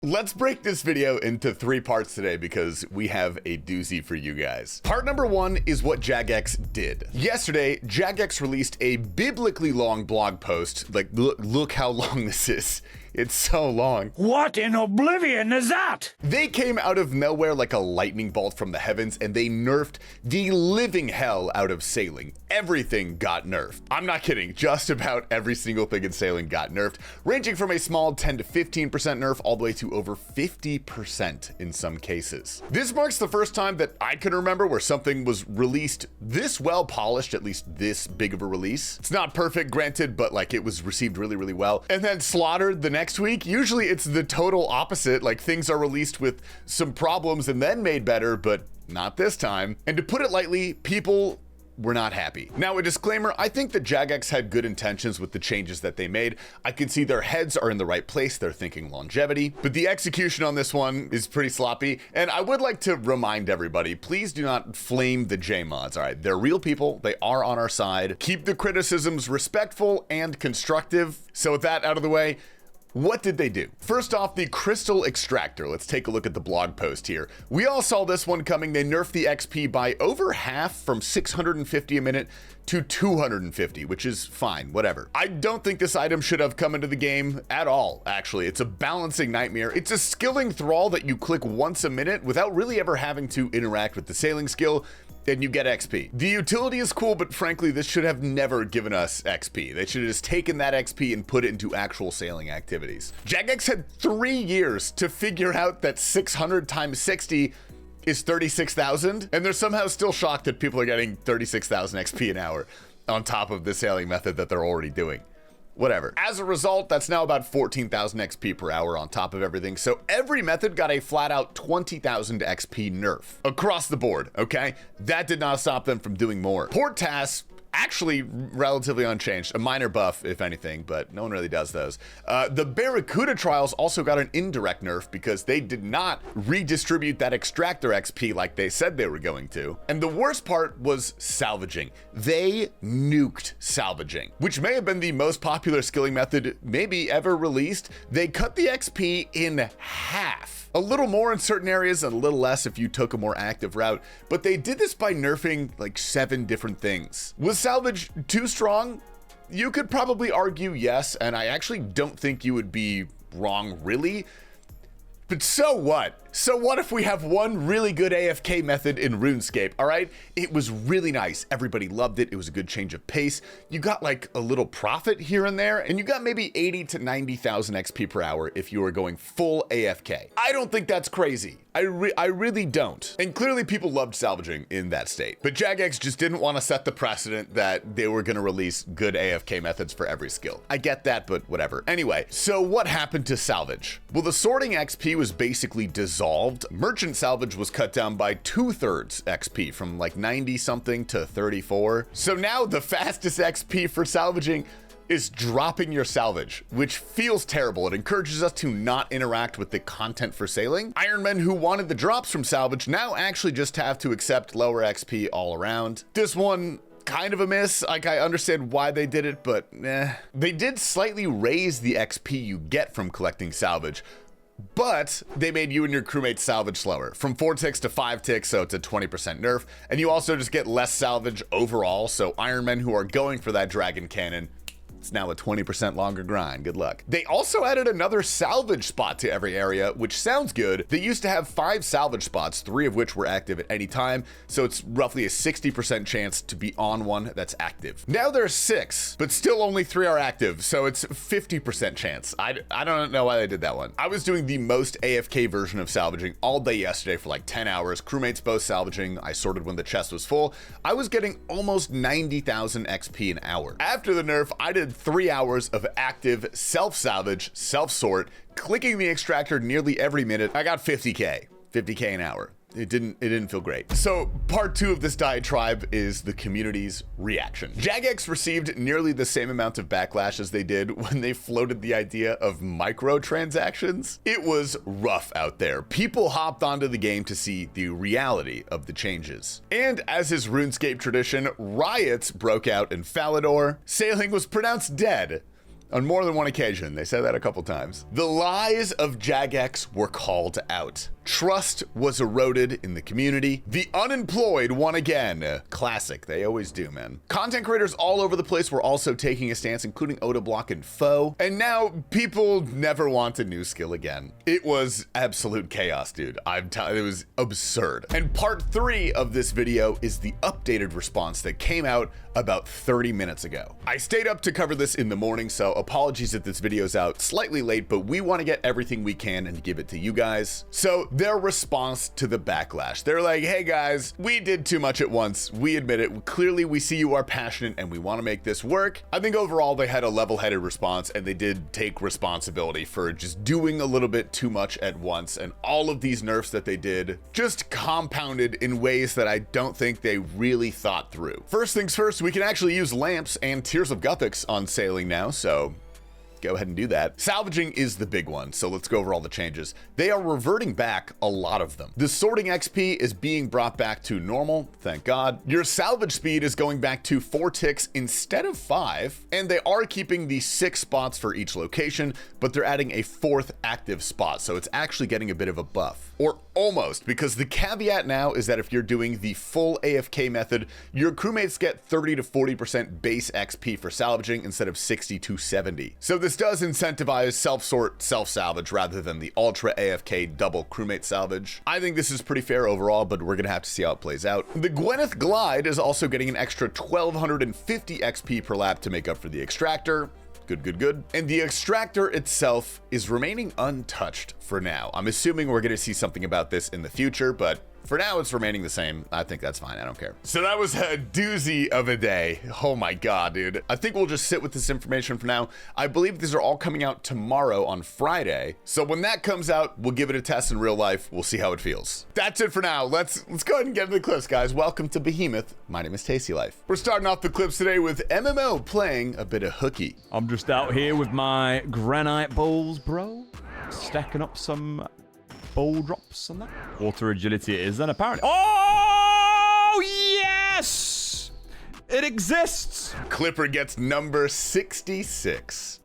Let's break this video into 3 parts today because we have a doozy for you guys. Part number 1 is what Jagex did. Yesterday, Jagex released a biblically long blog post. Like, look how long this is. It's so long. What in oblivion is that? They came out of nowhere like a lightning bolt from the heavens, and they nerfed the living hell out of sailing. Everything got nerfed. I'm not kidding. Just about every single thing in sailing got nerfed, ranging from a small 10 to 15% nerf all the way to over 50% in some cases. This marks the first time that I can remember where something was released this well polished, at least this big of a release. It's not perfect, granted, but like it was received really, really well, and then slaughtered the next week. Usually it's the total opposite, like things are released with some problems and then made better, but not this time. And to put it lightly, people were not happy. Now, a disclaimer, I think that Jagex had good intentions with the changes that they made. I can see their heads are in the right place. They're thinking longevity, but the execution on this one is pretty sloppy. And I would like to remind everybody, please do not flame the JMods. All right, they're real people. They are on our side. Keep the criticisms respectful and constructive. So with that out of the way, what did they do? First off, the crystal extractor. Let's take a look at the blog post here. We all saw this one coming. They nerfed the XP by over half, from 650 a minute to 250, which is fine, whatever. I don't think this item should have come into the game at all, actually. It's a balancing nightmare. It's a skilling thrall that you click once a minute without really ever having to interact with the sailing skill, and you get XP. The utility is cool, but frankly, this should have never given us XP. They should have just taken that XP and put it into actual sailing activities. Jagex had 3 years to figure out that 600 times 60 is 36,000, and they're somehow still shocked that people are getting 36,000 XP an hour on top of the sailing method that they're already doing. Whatever. As a result, that's now about 14,000 XP per hour on top of everything. So every method got a flat out 20,000 XP nerf across the board, okay? That did not stop them from doing more. Port tasks, actually relatively unchanged, a minor buff if anything, but no one really does those. The Barracuda trials also got an indirect nerf because they did not redistribute that extractor XP like they said they were going to. And the worst part was salvaging. They nuked salvaging, which may have been the most popular skilling method maybe ever released. They cut the XP in half. A little more in certain areas and a little less if you took a more active route, but they did this by nerfing like 7 different things. Was salvage too strong? You could probably argue yes, and I actually don't think you would be wrong really. But so what? So what if we have one really good AFK method in RuneScape, all right? It was really nice. Everybody loved it. It was a good change of pace. You got like a little profit here and there, and you got maybe 80 to 90,000 XP per hour if you were going full AFK. I don't think that's crazy. I really don't. And clearly people loved salvaging in that state. But Jagex just didn't want to set the precedent that they were going to release good AFK methods for every skill. I get that, but whatever. Anyway, so what happened to salvage? Well, the sorting XP was basically dissolved. Merchant salvage was cut down by 2/3 XP, from like 90 something to 34. So now the fastest XP for salvaging is dropping your salvage, which feels terrible. It encourages us to not interact with the content for sailing. Ironmen who wanted the drops from salvage now actually just have to accept lower XP all around. This one, kind of a miss. Like, I understand why they did it, but They did slightly raise the XP you get from collecting salvage, but they made you and your crewmates salvage slower, from 4 ticks to 5 ticks, so it's a 20% nerf. And you also just get less salvage overall, so Ironmen who are going for that dragon cannon, it's now a 20% longer grind. Good luck. They also added another salvage spot to every area, which sounds good. They used to have 5 salvage spots, 3 of which were active at any time, so it's roughly a 60% chance to be on one that's active. Now there's 6, but still only 3 are active, so it's 50% chance. I don't know why they did that one. I was doing the most AFK version of salvaging all day yesterday for like 10 hours. Crewmates both salvaging. I sorted when the chest was full. I was getting almost 90,000 XP an hour. After the nerf, I did 3 hours of active self-salvage, self-sort, clicking the extractor nearly every minute. I got 50K an hour. It didn't feel great. So part 2 of this diatribe is the community's reaction. Jagex received nearly the same amount of backlash as they did when they floated the idea of microtransactions. It was rough out there. People hopped onto the game to see the reality of the changes. And as is RuneScape tradition, riots broke out in Falador. Sailing was pronounced dead. On more than one occasion, they said that a couple times. The lies of Jagex were called out. Trust was eroded in the community. The unemployed won again. Classic, they always do, man. Content creators all over the place were also taking a stance, including Odablock and faux. And now people never want a new skill again. It was absolute chaos, dude. I'm telling you, it was absurd. And part 3 of this video is the updated response that came out about 30 minutes ago. I stayed up to cover this in the morning, so apologies if this video's out slightly late, but we want to get everything we can and give it to you guys. So their response to the backlash, they're like, hey guys, we did too much at once. We admit it. Clearly we see you are passionate and we want to make this work. I think overall they had a level-headed response and they did take responsibility for just doing a little bit too much at once, and all of these nerfs that they did just compounded in ways that I don't think they really thought through. First things first, we can actually use lamps and Tears of Guthix on sailing now, so go ahead and do that. Salvaging is the big one, so let's go over all the changes. They are reverting back a lot of them. The sorting XP is being brought back to normal, thank God. Your salvage speed is going back to 4 ticks instead of 5, and they are keeping the 6 spots for each location, but they're adding a 4th active spot, so it's actually getting a bit of a buff. Or almost, because the caveat now is that if you're doing the full AFK method, your crewmates get 30 to 40% base XP for salvaging instead of 60 to 70. So this does incentivize self-sort, self-salvage rather than the ultra AFK double crewmate salvage. I think this is pretty fair overall, but we're gonna have to see how it plays out. The Gwyneth Glide is also getting an extra 1250 XP per lap to make up for the extractor. Good. And the extractor itself is remaining untouched for now. I'm assuming we're gonna see something about this in the future, but for now, it's remaining the same. I think that's fine. I don't care. So that was a doozy of a day. Oh my God, dude. I think we'll just sit with this information for now. I believe these are all coming out tomorrow on Friday. So when that comes out, we'll give it a test in real life. We'll see how it feels. That's it for now. Let's go ahead and get into the clips, guys. Welcome to Behemeth. My name is Tasty Life. We're starting off the clips today with MMO playing a bit of hooky. I'm just out here with my granite bowls, bro. Stacking up some bowl drops on that. Water agility it is then apparently. Oh, yes! It exists! Clipperr gets number 66.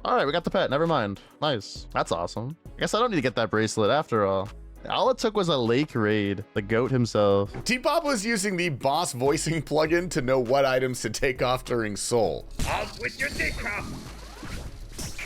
All right, we got the pet. Never mind. Nice. That's awesome. I guess I don't need to get that bracelet after all. All it took was a lake raid. The goat himself. T-Pop was using the boss voicing plugin to know what items to take off during Soul. I'll twist your dick off.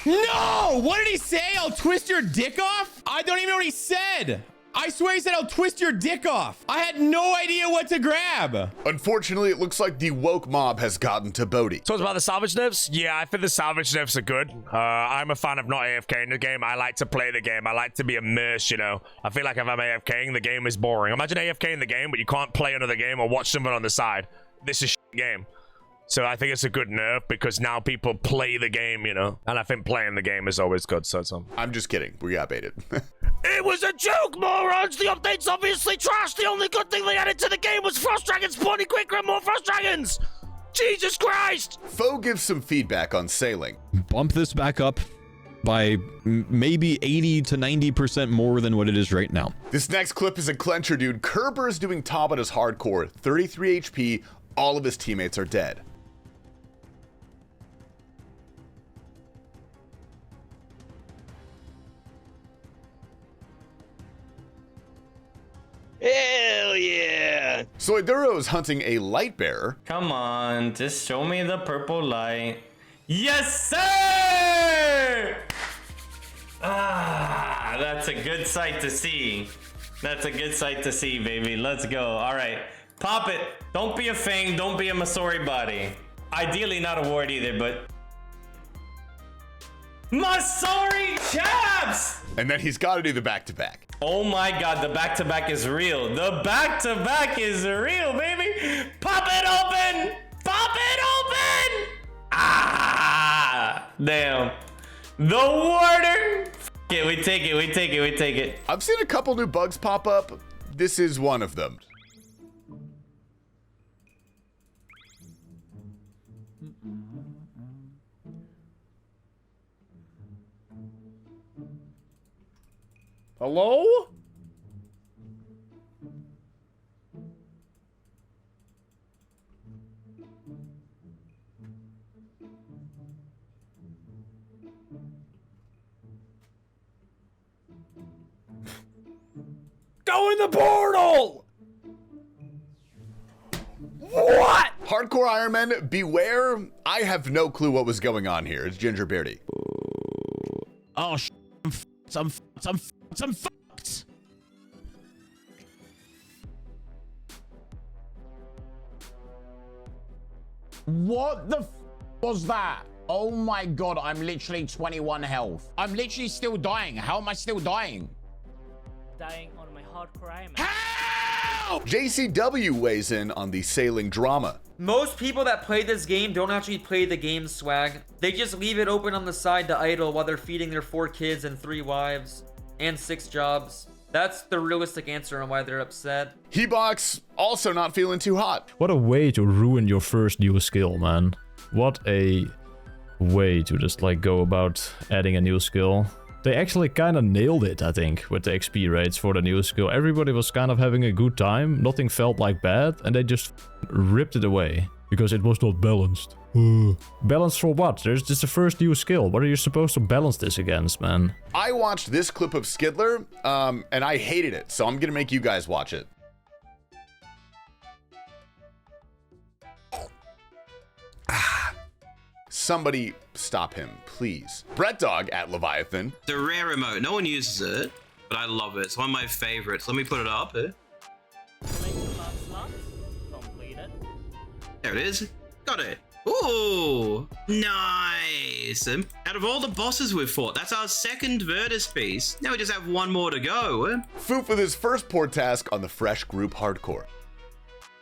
No! What did he say? I'll twist your dick off? I don't even know what he said. I swear he said I'll twist your dick off. I had no idea what to grab. Unfortunately, it looks like the woke mob has gotten to Bodhi. So it's about the salvage nerfs? Yeah, I think the salvage nerfs are good. I'm a fan of not AFK in the game. I like to play the game. I like to be immersed, you know. I feel like if I'm AFKing, the game is boring. Imagine AFK in the game, but you can't play another game or watch someone on the side. This is a game. So I think it's a good nerf because now people play the game, you know? And I think playing the game is always good, so it's I'm just kidding. We got baited. It was a joke, morons! The update's obviously trash! The only good thing they added to the game was Frost Dragons spawning quicker and more Frost Dragons! Jesus Christ! Faux gives some feedback on sailing. Bump this back up by maybe 80 to 90% more than what it is right now. This next clip is a clencher, dude. Kerrburr is doing top at his hardcore. 33 HP. All of his teammates are dead. Hell yeah! Soiduro is hunting a light bearer. Come on, just show me the purple light. Yes, sir! Ah, that's a good sight to see. That's a good sight to see, baby. Let's go. All right, pop it. Don't be a Fang. Don't be a Masori body. Ideally not a ward either, but... Masori chaps! And then he's got to do the back-to-back. Oh my God, the back-to-back is real. The back-to-back is real, baby. Pop it open. Pop it open. Ah, damn. The warder. F it, we take it, we take it, we take it. I've seen a couple new bugs pop up. This is one of them. Hello? Go in the portal! What? Hardcore Ironman, beware. I have no clue what was going on here. It's gingerbeardie. Oh, I'm fucked. What the was that? Oh my god, I'm literally 21 health. I'm literally still dying. How am I still dying? Dying on my hardcore Ironman. Help! JCW weighs in on the sailing drama. Most people that play this game don't actually play the game, swag. They just leave it open on the side to idle while they're feeding their 4 kids and 3 wives and 6 jobs. That's the realistic answer on why they're upset. Hebox also not feeling too hot. What a way to ruin your first new skill, man. What a way to just like go about adding a new skill. They actually kind of nailed it, I think, with the XP rates for the new skill. Everybody was kind of having a good time, nothing felt like bad, and they just ripped it away. Because it was not balanced. Balanced for what? There's just the first new skill. What are you supposed to balance this against, man? I watched this clip of Skiddler, and I hated it, so I'm gonna make you guys watch it. Somebody stop him, please. Brett Dog at Leviathan. The rare remote. No one uses it, but I love it. It's one of my favorites. Let me put it up here. Completed. There it is. Got it. Ooh, nice. Out of all the bosses we've fought, that's our second Virtus piece. Now we just have one more to go. Foof with his first port task on the fresh group hardcore.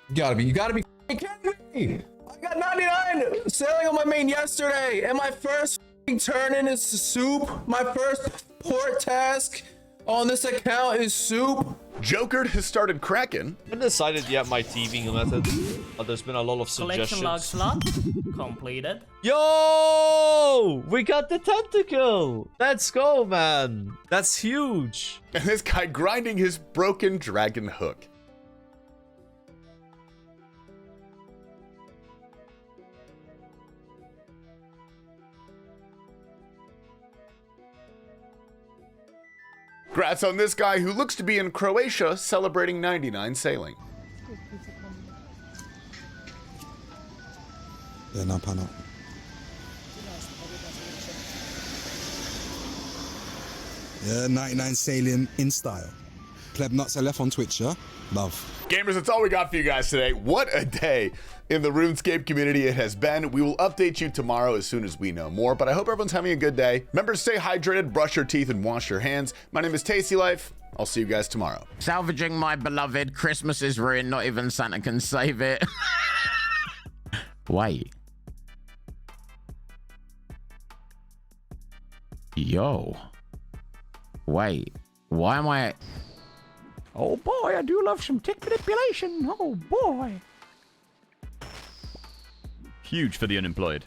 You gotta be kidding me. I got 99 sailing on my main yesterday, and my first turn in is soup. My first port task on this account is soup. Jokered has started cracking. I haven't decided yet my thieving method, but there's been a lot of suggestions. Collection log slot completed. Yo! We got the tentacle! Let's go, man! That's huge! And this guy grinding his broken dragon hook. Congrats on this guy who looks to be in Croatia celebrating 99 sailing. Yeah, 99 sailing in style. Pleb nuts are left on Twitch, yeah? Love. Gamers, that's all we got for you guys today. What a day in the RuneScape community it has been. We will update you tomorrow as soon as we know more, but I hope everyone's having a good day. Remember to stay hydrated, brush your teeth, and wash your hands. My name is Tasty Life. I'll see you guys tomorrow. Salvaging my beloved. Christmas is ruined. Not even Santa can save it. Wait. Yo. Wait. Why am I... Oh boy, I do love some tick manipulation. Oh boy. Huge for the unemployed.